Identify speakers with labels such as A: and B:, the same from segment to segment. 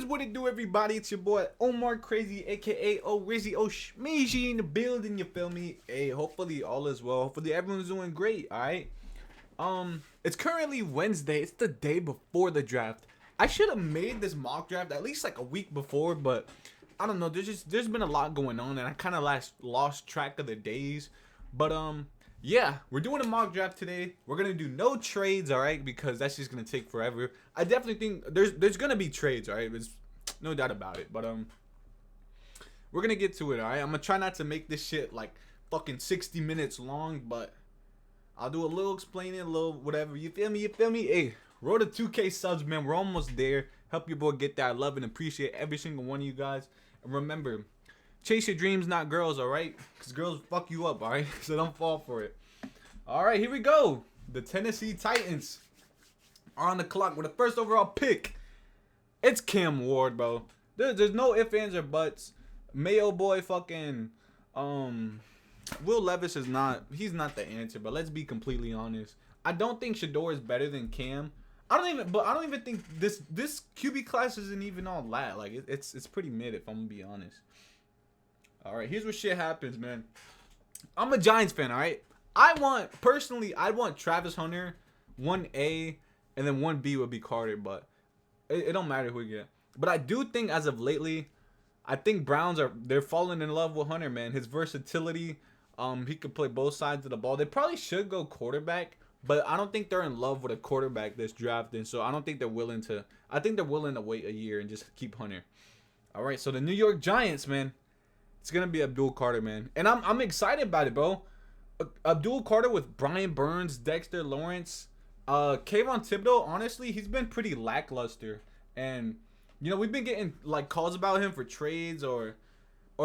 A: what it do, everybody? It's your boy Omar Crazy, aka Rizzy Shmeezy in the building. You feel me? Hey, hopefully all is well. Hopefully everyone's doing great. All right. It's currently Wednesday. It's the day before the draft. I should have made this mock draft at least like a week before, but I don't know. There's been a lot going on, and I kind of lost track of the days. But yeah, we're doing a mock draft today. We're gonna do no trades, all right, because that's just gonna take forever. I definitely think there's gonna be trades, all right. There's no doubt about it. But we're gonna get to it, all right. I'm gonna try not to make this shit like fucking 60 minutes long, but I'll do a little explaining, a little whatever. You feel me? You feel me? Hey, roll to 2K subs, man. We're almost there. Help your boy get there. I love and appreciate every single one of you guys. And remember, chase your dreams, not girls, all right? Because girls fuck you up, all right? So don't fall for it. All right, here we go. The Tennessee Titans are on the clock with the first overall pick. It's Cam Ward, bro. There's no ifs, ands, or buts. Mayo boy fucking Will Levis is not. He's not the answer, but let's be completely honest. I don't think Shedeur is better than Cam. I don't even think this QB class isn't even all that. Like it's pretty mid, if I'm gonna be honest. All right, here's where shit happens, man. I'm a Giants fan, all right. I want Travis Hunter 1A, and then 1B would be Carter, but it don't matter who we get. But I do think as of lately, I think they're falling in love with Hunter, man. His versatility, he could play both sides of the ball. They probably should go quarterback, but I don't think they're in love with a quarterback that's drafted. So I don't think they're willing to. I think they're willing to wait a year and just keep Hunter. All right, so the New York Giants, man, it's gonna be Abdul Carter, man, and I'm excited about it, bro. Abdul Carter with Brian Burns, Dexter Lawrence, Kayvon Thibodeau. Honestly, he's been pretty lackluster, and you know we've been getting like calls about him for trades or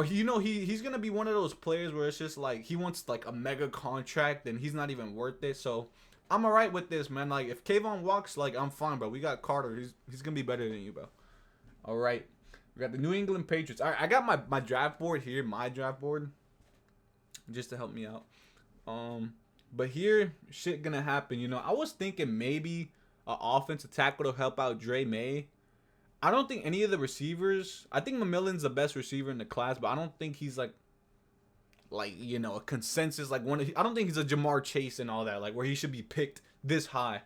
A: he's gonna be one of those players where it's just like he wants like a mega contract and he's not even worth it. So I'm alright with this, man. Like if Kayvon walks, like I'm fine, bro. We got Carter. He's gonna be better than you, bro. All right, we got the New England Patriots. All right, I got my draft board here, my draft board, just to help me out. But here shit gonna happen. You know, I was thinking maybe an offensive tackle to help out Dre May. I don't think any of the receivers. I think McMillan's the best receiver in the class, but I don't think he's like you know, a consensus like one. I don't think he's a Jamar Chase and all that, like where he should be picked this high.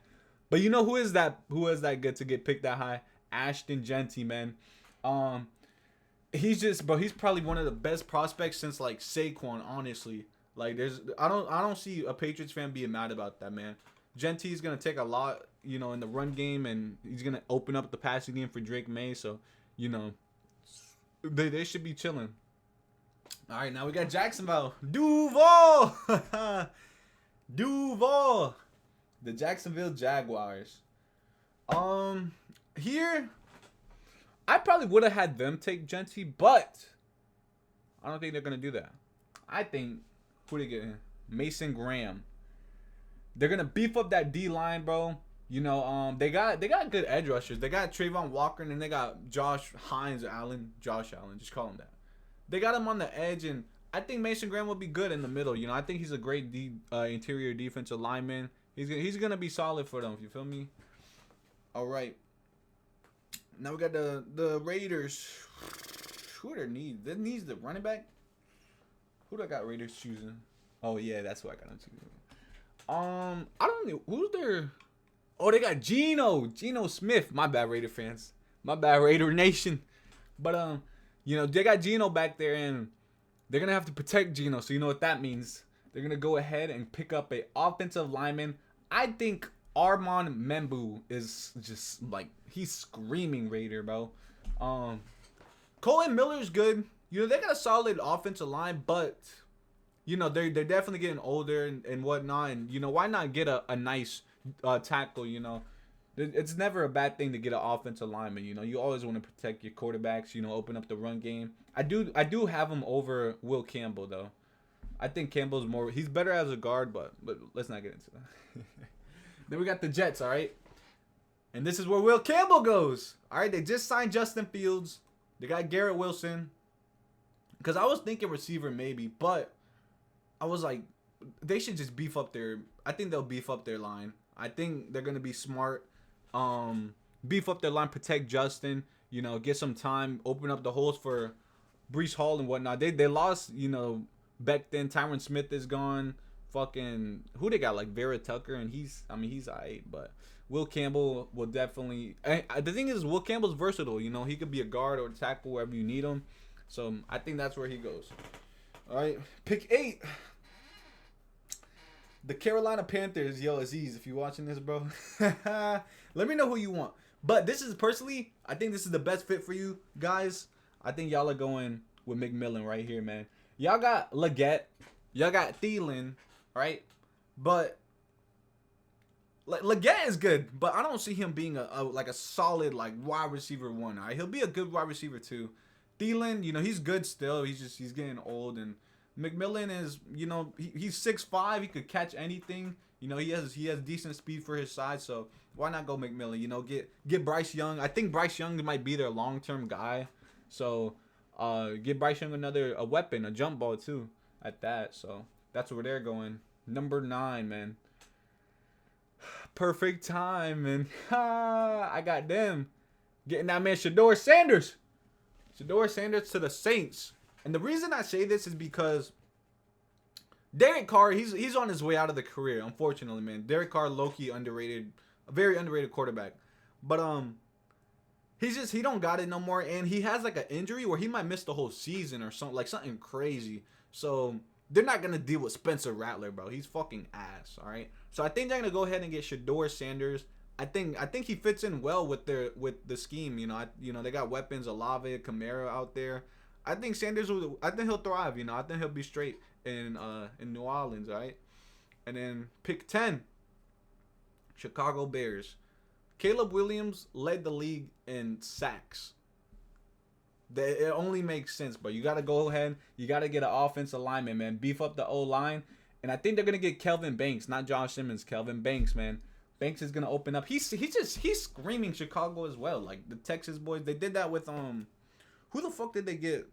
A: But you know who is that? Who is that good to get picked that high? Ashton Jeanty, man. He's probably one of the best prospects since like Saquon, honestly. Like I don't see a Patriots fan being mad about that, man. Jeanty is gonna take a lot, you know, in the run game, and he's gonna open up the passing game for Drake May. So, you know, they should be chilling. All right, now we got Jacksonville, Duval, Duval, the Jacksonville Jaguars. Here, I probably would have had them take Jeanty, but I don't think they're gonna do that. I think who they getting? Mason Graham. They're gonna beef up that D line, bro. You know, they got good edge rushers. They got Trayvon Walker and then they got Josh Allen, just call him that. They got him on the edge, and I think Mason Graham will be good in the middle. You know, I think he's a great interior defensive lineman. He's gonna be solid for them. You feel me? All right. Now we got the Raiders. Who are their needs? Their needs the running back. Who do I got Raiders choosing? Oh yeah, that's who I got them choosing. I don't know who's their. Oh, they got Geno Smith. My bad, Raider fans. My bad, Raider Nation. But you know they got Geno back there, and they're gonna have to protect Geno. So you know what that means. They're gonna go ahead and pick up a offensive lineman. I think Armand Membu is just like he's screaming Raider, bro. Colin Miller's good. You know they got a solid offensive line, but you know they're definitely getting older and whatnot. And you know why not get a nice tackle? You know, it's never a bad thing to get an offensive lineman. You know, you always want to protect your quarterbacks. You know, open up the run game. I do have him over Will Campbell though. I think Campbell's more. He's better as a guard, but let's not get into that. Then we got the Jets. All right, and this is where Will Campbell goes. All right, they just signed Justin Fields. They got Garrett Wilson. Because I was thinking receiver maybe, but I was like, they should just beef up their. I think they'll beef up their line. I think they're gonna be smart. Beef up their line, protect Justin. you know, get some time, open up the holes for Brees Hall and whatnot. They lost, you know, back then. Tyron Smith is gone. Fucking who they got, like Vera Tucker, and he's alright, but Will Campbell will definitely. The thing is, Will Campbell's versatile. You know, he could be a guard or tackle wherever you need him. So I think that's where he goes. All right, pick 8. The Carolina Panthers. Yo, Aziz, if you're watching this, bro, let me know who you want. But this is personally, I think this is the best fit for you guys. I think y'all are going with McMillan right here, man. Y'all got Leggett. Y'all got Thielen, right? But Leggett is good, but I don't see him being a solid like wide receiver 1. All right? He'll be a good wide receiver 2. Thielen, you know, he's good still. He's getting old, and McMillan is, you know, he's 6'5". He could catch anything. You know, he has decent speed for his size, so why not go McMillan? You know, get Bryce Young. I think Bryce Young might be their long-term guy. So, get Bryce Young a weapon, a jump ball too at that. So, that's where they're going. Number 9, man. Perfect time, man. I got them getting that man Shedeur Sanders. Shedeur Sanders to the Saints. And the reason I say this is because Derek Carr, he's on his way out of the career, unfortunately, man. Derek Carr, low-key underrated, a very underrated quarterback. But he don't got it no more, and he has like an injury where he might miss the whole season or something, like something crazy. So they're not gonna deal with Spencer Rattler, bro. He's fucking ass. All right. So I think they're gonna go ahead and get Shedeur Sanders. I think he fits in well with the scheme. You know, they got weapons, Olave, Kamara out there. I think he'll thrive. You know, I think he'll be straight in New Orleans. All right. And then pick 10, Chicago Bears. Caleb Williams led the league in sacks. It only makes sense, but you got to go ahead. You got to get an offensive lineman, man. Beef up the O-line. And I think they're going to get Kelvin Banks, not Josh Simmons. Kelvin Banks, man. Banks is going to open up. He's screaming Chicago as well. Like the Texas boys, they did that with who the fuck did they get?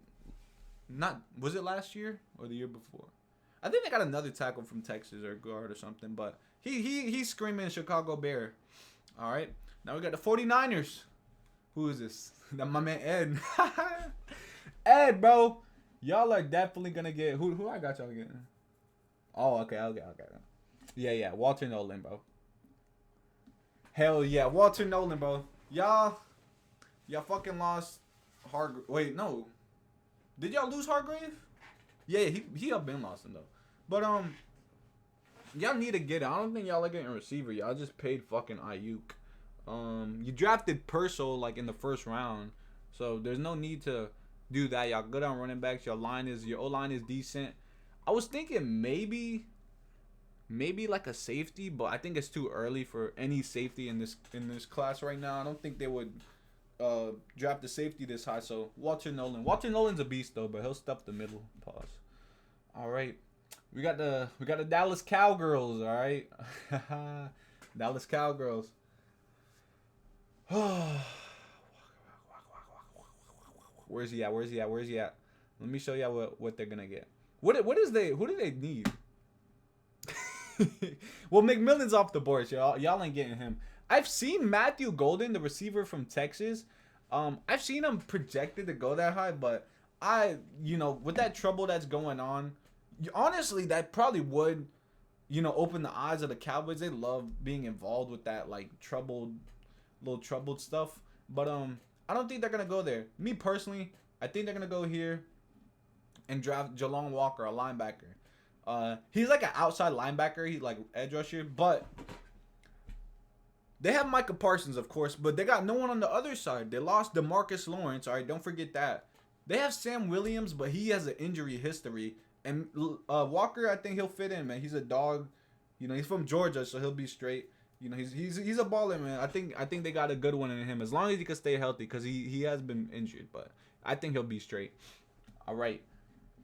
A: Was it last year or the year before? I think they got another tackle from Texas or guard or something, but he's screaming Chicago Bear. All right. Now we got the 49ers. Who is this? That my man Ed. Ed, bro. Y'all are definitely gonna get who I got y'all getting. Oh, okay. Yeah, Walter Nolan, bro. Hell yeah, Walter Nolan, bro. Y'all fucking lost Hargrave. Wait, no. Did y'all lose Hargrave? Yeah, he up been lost him though. But y'all need to get it. I don't think y'all are getting a receiver. Y'all just paid fucking Ayuk. You drafted Purcell like in the first round, so there's no need to do that. Y'all good on running backs. Your O-line is decent. I was thinking maybe like a safety, but I think it's too early for any safety in this class right now. I don't think they would draft a safety this high. So Walter Nolan's a beast though, but he'll stuff the middle. Pause. All right, we got the Dallas Cowgirls. All right, Dallas Cowgirls. Where's he at? Let me show y'all what they're gonna get. Who do they need? Well, McMillan's off the board, y'all ain't getting him. I've seen Matthew Golden, the receiver from Texas. I've seen him projected to go that high, but with that trouble that's going on, honestly, that probably would, open the eyes of the Cowboys. They love being involved with that like troubled stuff. But I don't think they're gonna go there. Me personally, I think they're gonna go here and draft Jalon Walker, a linebacker. He's like an outside linebacker. He's like edge rusher, but they have Micah Parsons, of course, but they got no one on the other side. They lost DeMarcus Lawrence. All right, don't forget that. They have Sam Williams, but he has an injury history. And Walker, I think he'll fit in, man. He's a dog. He's from Georgia, so he'll be straight. He's a baller, man. I think they got a good one in him as long as he can stay healthy, because he has been injured, but I think he'll be straight. All right,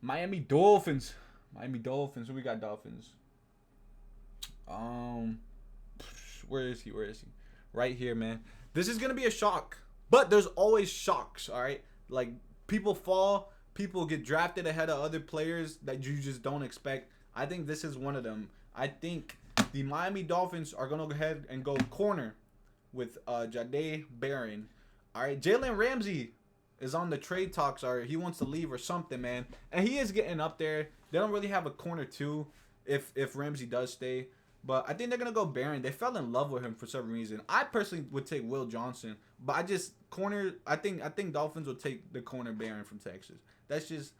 A: Miami Dolphins. Who we got? Dolphins. Where is he? Right here, man. This is gonna be a shock, but there's always shocks. All right, like people fall, people get drafted ahead of other players that you just don't expect. I think this is one of them. I think the Miami Dolphins are going to go ahead and go corner with Jahdae Barron. All right, Jalen Ramsey is on the trade talks, or he wants to leave or something, man. And he is getting up there. They don't really have a corner two if Ramsey does stay. But I think they're gonna go Barron. They fell in love with him for some reason. I personally would take Will Johnson, but I just corner. I think Dolphins will take the corner Barron from Texas. That's just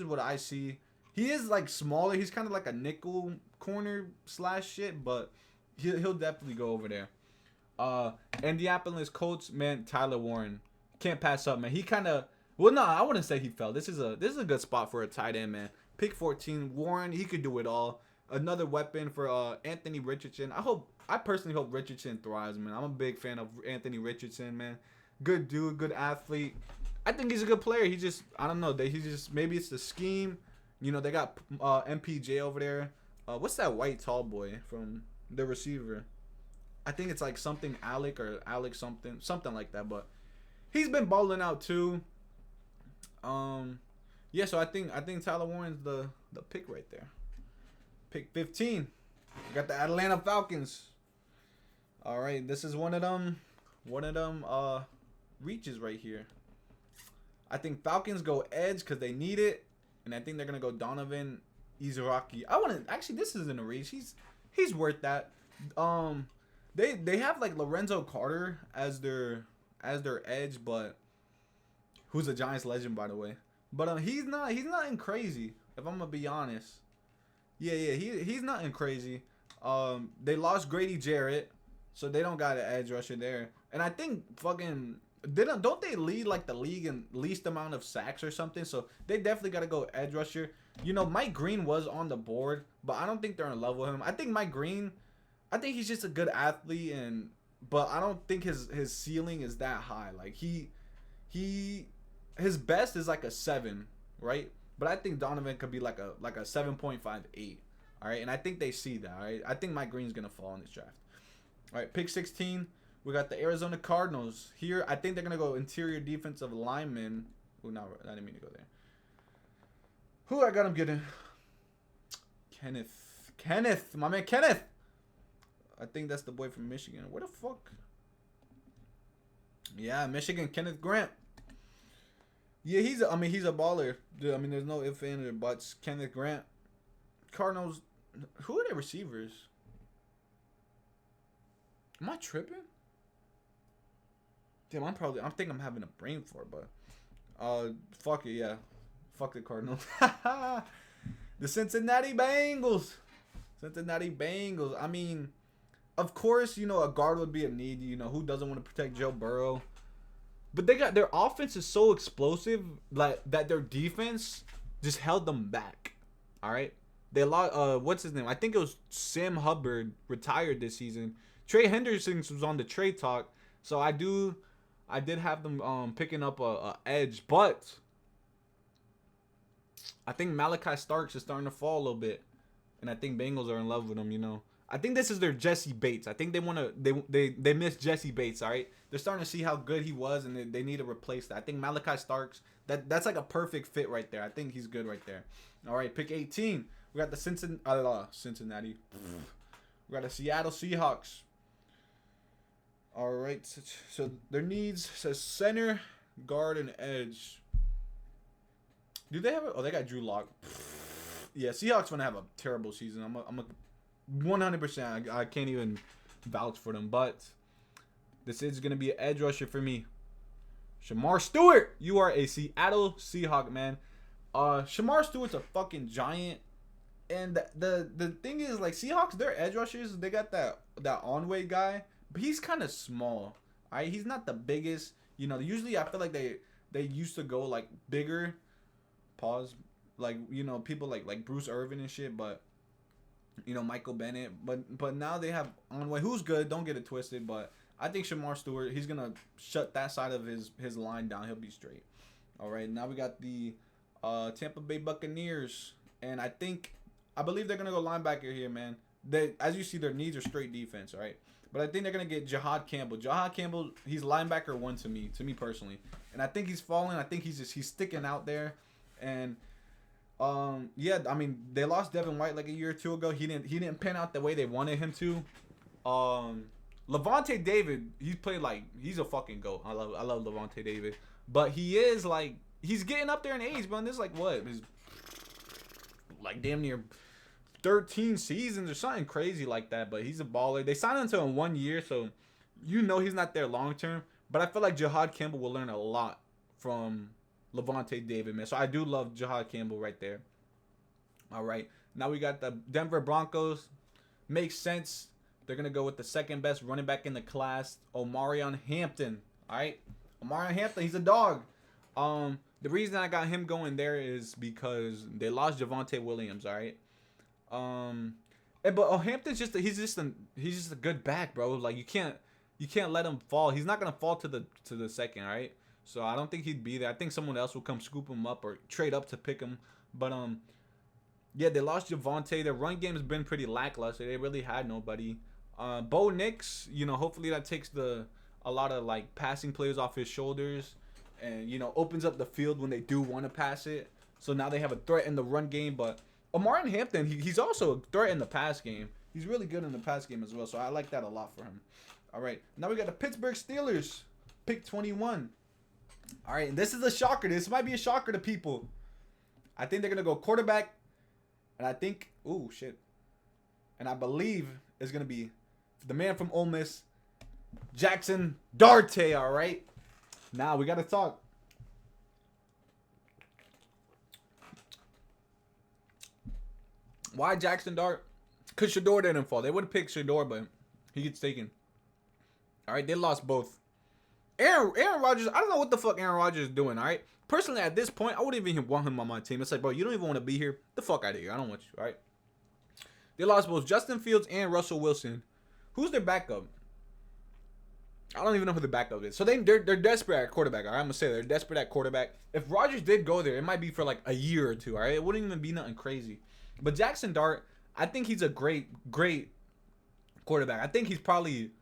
A: what I see. He is like smaller. He's kind of like a nickel corner slash shit, but he'll definitely go over there. Indianapolis Colts, man, Tyler Warren. Can't pass up, man. He kind of, well, no, I wouldn't say he fell. This is a good spot for a tight end, man. Pick 14, Warren, he could do it all. Another weapon for Anthony Richardson. I personally hope Richardson thrives, man. I'm a big fan of Anthony Richardson, man. Good dude, good athlete. I think he's a good player. He just, I don't know, maybe it's the scheme. You know, they got MPJ over there. What's that white tall boy from the receiver? I think it's like something Alec or Alex something like that. But he's been balling out too. Yeah. So I think Tyler Warren's the pick right there. Pick 15. We got the Atlanta Falcons. All right, this is one of them reaches right here. I think Falcons go edge because they need it, and I think they're gonna go Donovan Izuraki. This isn't a reach. He's worth that. They have like Lorenzo Carter as their edge, but who's a Giants legend, by the way. But he's nothing crazy, if I'm gonna be honest. Yeah, he's nothing crazy. They lost Grady Jarrett, so they don't got an edge rusher there. And I think fucking don't they lead like the league in least amount of sacks or something? So they definitely got to go edge rusher. You know, Mike Green was on the board, but I don't think they're in love with him. I think Mike Green, I think he's just a good athlete, but I don't think his ceiling is that high. Like his best is like a 7, right? But I think Donovan could be like a 7.58. All right, and I think they see that. All right, I think Mike Green's gonna fall in this draft. All right, pick 16. We got the Arizona Cardinals here. I think they're gonna go interior defensive lineman. Oh, no, I didn't mean to go there. Who I got him getting? Kenneth, my man Kenneth. I think that's the boy from Michigan. Where the fuck? Yeah, Michigan, Kenneth Grant. Yeah, he's a baller. Dude, I mean, there's no ifs, ands, or buts. Kenneth Grant. Cardinals. Who are their receivers? Am I tripping? Damn, I think I'm having a brain fart, but fuck it, yeah. Fuck the Cardinals. The Cincinnati Bengals. I mean, of course, you know, a guard would be a need. You know, who doesn't want to protect Joe Burrow? But their offense is so explosive that their defense just held them back. All right, they lost. What's his name? I think it was Sam Hubbard retired this season. Trey Henderson was on the trade talk, so I did have them picking up a edge, but I think Malachi Starks is starting to fall a little bit, and I think Bengals are in love with him. You know, I think this is their Jesse Bates. I think they miss Jesse Bates. All right, they're starting to see how good he was, and they need to replace that. I think Malachi Starks that's like a perfect fit right there. I think he's good right there. All right, pick 18. We got the Cincinnati. We got the Seattle Seahawks. All right, so their needs says center, guard, and edge. Do they have it? Oh, they got Drew Lock. Yeah, Seahawks gonna have a terrible season. I'm a 100%. I can't even vouch for them, but this is gonna be an edge rusher for me. Shamar Stewart, you are a Seattle Seahawk, man. Shamar Stewart's a fucking giant, and the thing is, like, Seahawks, their edge rushers, they got that on-way guy. But he's kind of small. All right, he's not the biggest. You know, usually I feel like they used to go like bigger. Pause. Like, you know, people like Bruce Irvin and shit, but you know, Michael Bennett. But now they have on-way, who's good. Don't get it twisted. But I think Shamar Stewart, he's gonna shut that side of his line down. He'll be straight. All right, now we got the Tampa Bay Buccaneers, and I believe they're gonna go linebacker here, man. As you see, their needs are straight defense, all right. But I think they're going to get Jahad Campbell. Jahad Campbell, he's linebacker 1 to me personally. And I think he's falling. I think he's sticking out there. And, yeah, I mean, they lost Devin White like a year or two ago. He didn't pan out the way they wanted him to. Levante David, he's played like he's a fucking goat. I love Levante David, but he is like he's getting up there in age, man. This is like what is like damn near 13 seasons or something crazy like that. But he's a baller. They signed him to in 1 year, so you know he's not there long term. But I feel like Jahad Campbell will learn a lot from Levante David, man. So I do love Jahad Campbell right there. All right, now we got the Denver Broncos. Makes sense. They're gonna go with the second best running back in the class, Omarion Hampton. All right, Omarion Hampton, he's a dog. The reason I got him going there is because they lost Javonte Williams. All right. But Hampton's he's just a good back, bro. Like you can't let him fall. He's not gonna fall to the second, all right? So I don't think he'd be there. I think someone else will come scoop him up or trade up to pick him. But yeah, they lost Javonte. Their run game has been pretty lackluster. They really had nobody. Bo Nix, hopefully that takes a lot of like passing plays off his shoulders, and opens up the field when they do want to pass it. So now they have a threat in the run game. But Omarion Hampton, he's also a threat in the pass game. He's really good in the pass game as well. So I like that a lot for him. All right, now we got the Pittsburgh Steelers, pick 21. All right, and this is a shocker. This might be a shocker to people. I think they're gonna go quarterback, and I think, ooh shit, and I believe it's gonna be the man from Ole Miss, Jackson Dart. All right, now we gotta talk. Why Jackson Dart? Cause Shador didn't fall. They would have picked Shador, but he gets taken. All right, they lost both. Aaron Rodgers, I don't know what the fuck Aaron Rodgers is doing, all right? Personally, at this point, I wouldn't even want him on my team. It's like, bro, you don't even want to be here. The fuck out of here. I don't want you, all right? They lost both Justin Fields and Russell Wilson. Who's their backup? I don't even know who the backup is. So they're desperate at quarterback, all right? I'm going to say they're desperate at quarterback. If Rodgers did go there, it might be for like a year or two, all right? It wouldn't even be nothing crazy. But Jackson Dart, I think he's a great quarterback. I think he's probably...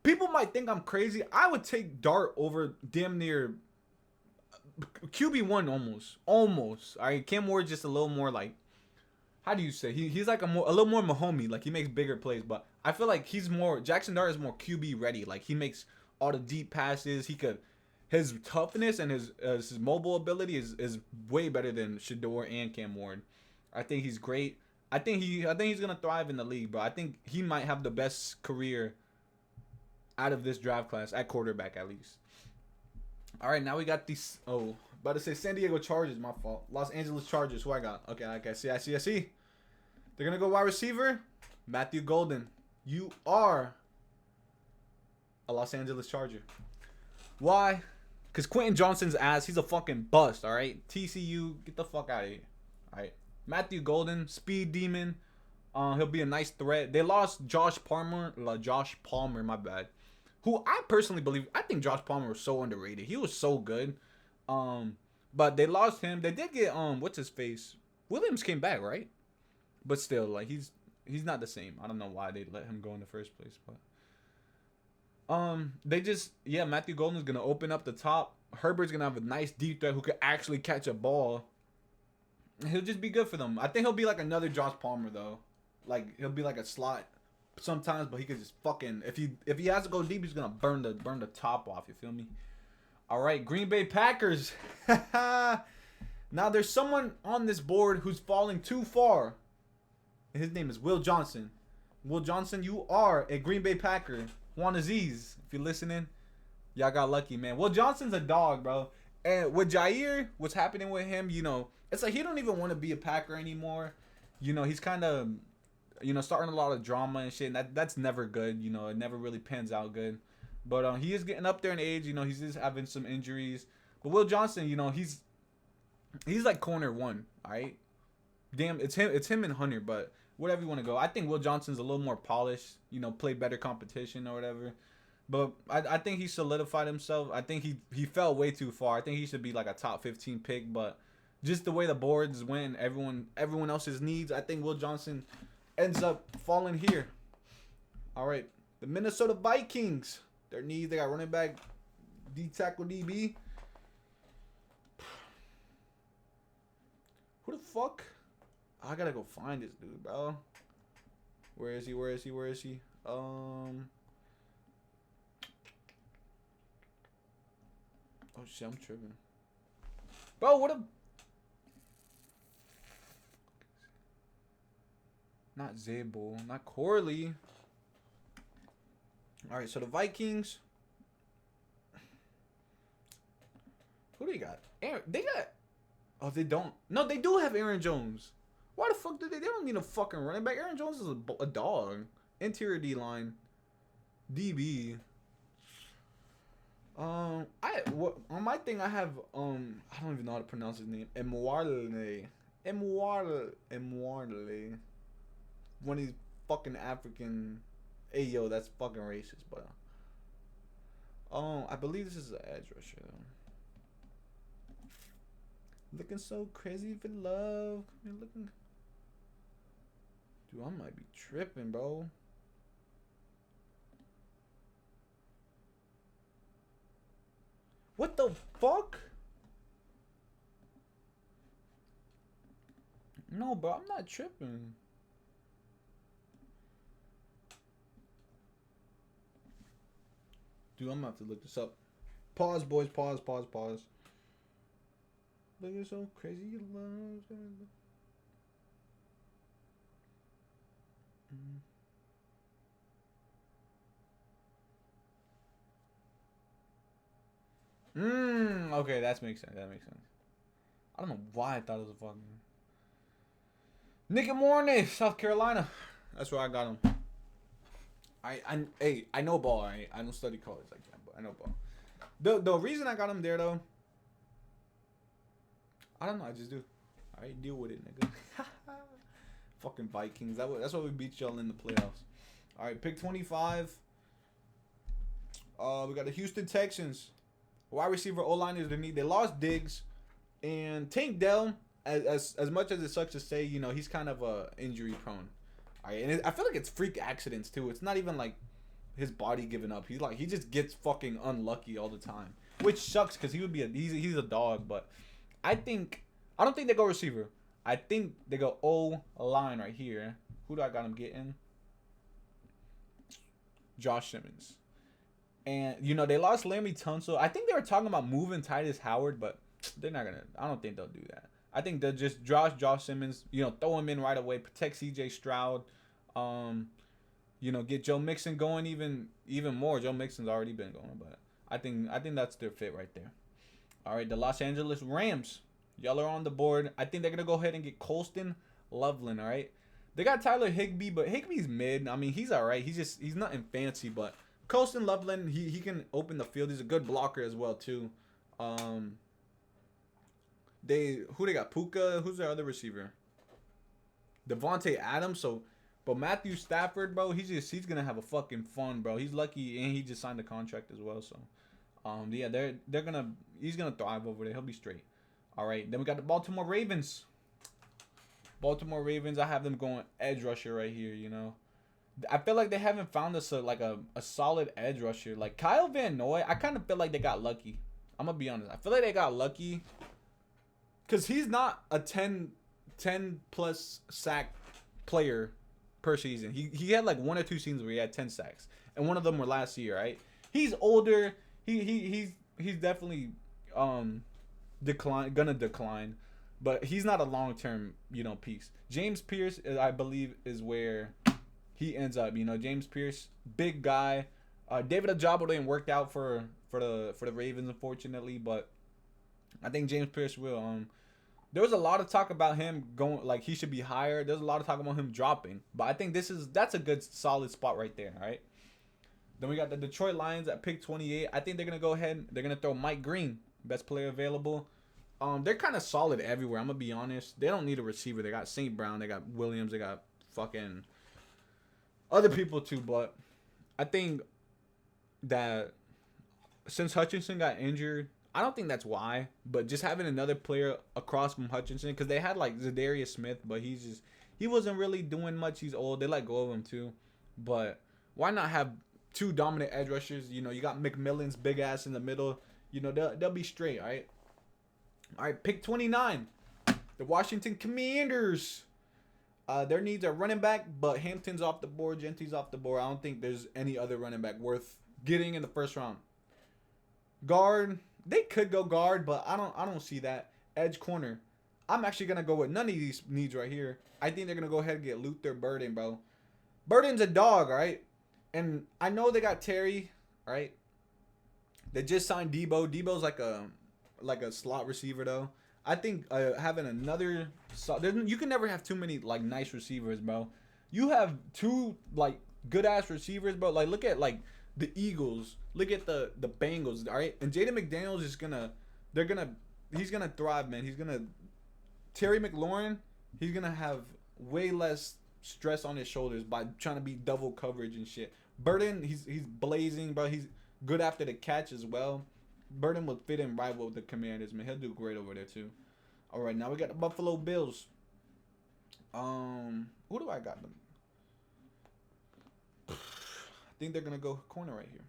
A: People might think I'm crazy. I would take Dart over damn near QB1 almost. Almost. All right, Cam Ward's just a little more like, how do you say? He's like a little more Mahomes. Like he makes bigger plays, but I feel like Jackson Dart is more QB ready. Like he makes all the deep passes. His toughness and his mobile ability is way better than Shador and Cam Ward. I think he's great. I think he's gonna thrive in the league, bro. I think he might have the best career out of this draft class at quarterback, at least. All right, now we got these. Oh, about to say San Diego Chargers. My fault. Los Angeles Chargers. Who I got? Okay, I see. They're gonna go wide receiver. Matthew Golden. You are a Los Angeles Charger. Why? Because Quentin Johnston's ass. He's a fucking bust. All right. TCU. Get the fuck out of here. All right. Matthew Golden, speed demon. He'll be a nice threat. They lost Josh Palmer. My bad. Who I personally believe, I think Josh Palmer was so underrated. He was so good. But they lost him. They did get what's his face? Williams came back, right? But still, like he's not the same. I don't know why they let him go in the first place, but Matthew Golden's gonna open up the top. Herbert's gonna have a nice deep threat who could actually catch a ball. He'll just be good for them. I think he'll be like another Josh Palmer though. Like he'll be like a slot sometimes, but he could just fucking if he has to go deep, he's gonna burn the top off. You feel me? All right, Green Bay Packers. Now there's someone on this board who's falling too far. His name is Will Johnson. Will Johnson, you are a Green Bay Packer. Juan Aziz, if you're listening, y'all got lucky, man. Will Johnson's a dog, bro. And with Jair, what's happening with him, it's like he don't even want to be a Packer anymore. He's kind of, starting a lot of drama and shit. And that's never good. It never really pans out good. But he is getting up there in age. He's just having some injuries. But Will Johnson, he's like corner one, all right? Damn, it's him and Hunter, but whatever you want to go. I think Will Johnson's a little more polished, play better competition or whatever. But I think he solidified himself. I think he fell way too far. I think he should be like a top 15 pick, but just the way the boards went, everyone else's needs, I think Will Johnson ends up falling here. All right, the Minnesota Vikings. Their needs, they got running back, D-tackle, DB. Who the fuck? I gotta go find this dude, bro. Where is he? Oh shit, I'm tripping. Bro, what a... Not Zabel. Not Corley. Alright, so the Vikings. Who they got? Aaron, they got... Oh, they don't. No, they do have Aaron Jones. Why the fuck do they? They don't need a fucking running back. Aaron Jones is a dog. Interior D line. DB. On my thing I have I don't even know how to pronounce his name. Emwarle. One of these fucking African. Hey yo, that's fucking racist, but I believe this is an edge rusher though. Looking so crazy for love. Come here, looking. Dude, I might be tripping, bro. What the fuck? No, bro, I'm not tripping. Dude, I'm gonna have to look this up. Pause, boys. Pause. Looking so crazy, you love. Okay, that makes sense. I don't know why I thought it was a fucking Nick and Mornay, South Carolina. That's where I got him. I know ball. I don't study college like that, but I know ball. The reason I got him there though, I don't know. I just do. Alright, deal with it, nigga. Fucking Vikings. That's why we beat y'all in the playoffs. Alright, pick 25. We got the Houston Texans. Wide receiver O-line is their need. They lost Diggs. And Tank Dell, as much as it sucks to say, you know, he's kind of injury prone. Alright, and I feel like it's freak accidents too. It's not even like his body giving up. He just gets fucking unlucky all the time. Which sucks because he's a dog, but I don't think they go receiver. I think they go O-line right here. Who do I got him getting? Josh Simmons. And, you know, they lost Laremy Tunsil. I think they were talking about moving Titus Howard, but they're not going to. I don't think they'll do that. I think they'll just Josh Simmons, you know, throw him in right away, protect C.J. Stroud, you know, get Joe Mixon going even more. Joe Mixon's already been going, but I think that's their fit right there. All right, the Los Angeles Rams. Y'all are on the board. I think they're going to go ahead and get Colston Loveland, all right? They got Tyler Higbee, but Higbee's mid. I mean, he's all right. He's nothing fancy, but Colston Loveland, he can open the field. He's a good blocker as well, too. Who they got? Puka. Who's their other receiver? Devontae Adams. But Matthew Stafford, bro, he's gonna have a fucking fun, bro. He's lucky and he just signed a contract as well. So, yeah, he's gonna thrive over there. He'll be straight. All right, then we got the Baltimore Ravens. I have them going edge rusher right here. You know, I feel like they haven't found us a solid edge rusher. Like Kyle Van Noy, I kind of feel like they got lucky. I'm gonna be honest. I feel like they got lucky because he's not a 10 plus sack player per season. He had like 1 or 2 seasons where he had 10 sacks, and one of them were last year. Right? He's older. He's definitely gonna decline, but he's not a long-term, you know, piece. James Pierce, I believe, is where he ends up. You know, James Pierce, big guy. David Ojabo didn't work out for the Ravens, unfortunately, but I think James Pierce will. There was a lot of talk about him going, like he should be higher. There's a lot of talk about him dropping, but I think that's a good solid spot right there. All right. Then we got the Detroit Lions at pick 28. I think they're gonna go ahead. They're gonna throw Mike Green, best player available. They're kind of solid everywhere. I'm gonna be honest. They don't need a receiver. They got St. Brown. They got Williams. They got fucking other people too. But I think that since Hutchinson got injured, I don't think that's why. But just having another player across from Hutchinson, because they had like Zadarius Smith, but he wasn't really doing much. He's old. They let go of him too. But why not have 2 dominant edge rushers? You know, you got McMillan's big ass in the middle. You know, they'll be straight, all right? All right, pick 29. The Washington Commanders. Their needs are running back, but Hampton's off the board. Genty's off the board. I don't think there's any other running back worth getting in the first round. Guard. They could go guard, but I don't see that. Edge corner. I'm actually gonna go with none of these needs right here. I think they're gonna go ahead and get Luther Burden, bro. Burden's a dog, right? And I know they got Terry, right? They just signed Debo. Debo's like a slot receiver though. I think having another you can never have too many like nice receivers, bro. You have two like good ass receivers, bro. Like look at like the Eagles. Look at the Bengals, all right? And Jaden McDaniels is he's gonna thrive, man. He's gonna Terry McLaurin. He's gonna have way less stress on his shoulders by trying to be double coverage and shit. Burden, he's blazing, bro. He's good after the catch as well. Burden would fit in right with the Commanders, man. He'll do great over there too. All right, now we got the Buffalo Bills. Who do I got them? I think they're gonna go corner right here.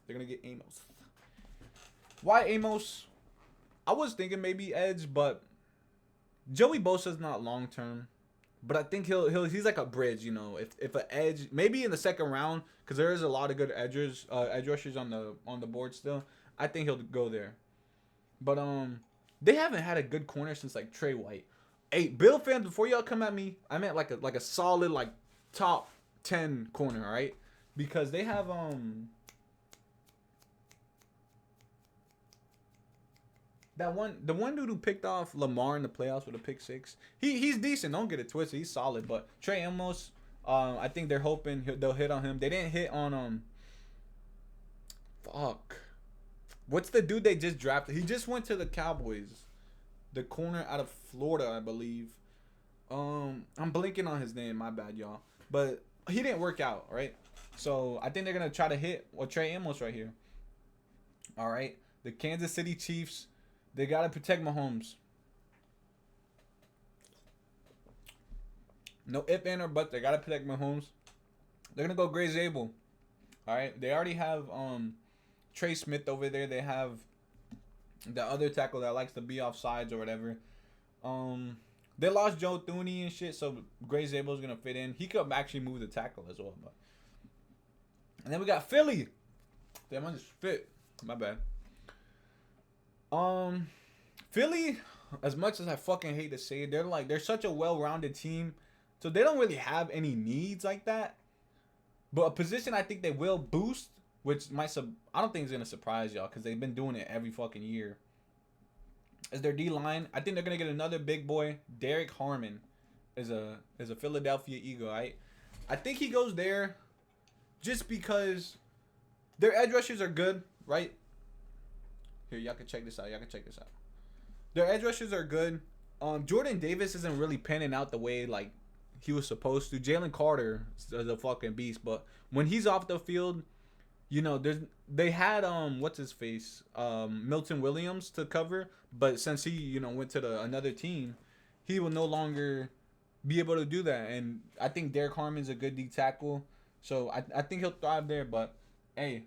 A: They're gonna get Amos. Why Amos? I was thinking maybe edge, but Joey Bosa's not long term. But I think he's like a bridge, you know. If an edge, maybe in the second round, because there is a lot of good edge rushers on the board still. I think he'll go there. But they haven't had a good corner since like Trey White. Hey, Bill fans, before y'all come at me, I meant like a solid like top 10 corner, all right? Because they have the one dude who picked off Lamar in the playoffs with a pick six. He's decent. Don't get it twisted. He's solid. But Trey Amos, I think they're hoping they'll hit on him. They didn't hit on fuck. What's the dude they just drafted? He just went to the Cowboys. The corner out of Florida, I believe. I'm blinking on his name. My bad, y'all. But he didn't work out, right? So I think they're gonna try to hit Trey Amos right here. All right, the Kansas City Chiefs. They gotta protect Mahomes. No if, and, or but. They gotta protect Mahomes. They're gonna go Gray Zabel. All right. They already have Trey Smith over there. They have the other tackle that likes to be off sides or whatever. They lost Joe Thuney and shit, so Gray Zabel's gonna fit in. He could actually move the tackle as well. But and then we got Philly. Damn, I just fit. My bad. Philly, as much as I fucking hate to say it, they're such a well-rounded team, so they don't really have any needs like that. But a position I think they will boost, which I don't think it's gonna surprise y'all because they've been doing it every fucking year, is their D line. I think they're gonna get another big boy. Derek Harmon is a Philadelphia Eagle, right? I think he goes there just because their edge rushers are good, right? Here, y'all can check this out. Their edge rushers are good. Jordan Davis isn't really panning out the way like he was supposed to. Jalen Carter is a fucking beast, but when he's off the field, you know, they had what's his face, Milton Williams to cover, but since he went to another team, he will no longer be able to do that. And I think Derek Harmon's a good D tackle, so I think he'll thrive there. But hey.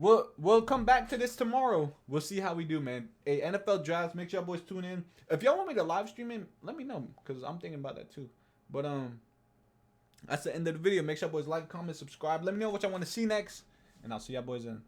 A: We'll come back to this tomorrow. We'll see how we do, man. Hey, NFL drafts. Make sure y'all boys tune in. If y'all want me to live stream it, let me know because I'm thinking about that too. But that's the end of the video. Make sure y'all boys like, comment, subscribe. Let me know what y'all want to see next, and I'll see y'all boys in.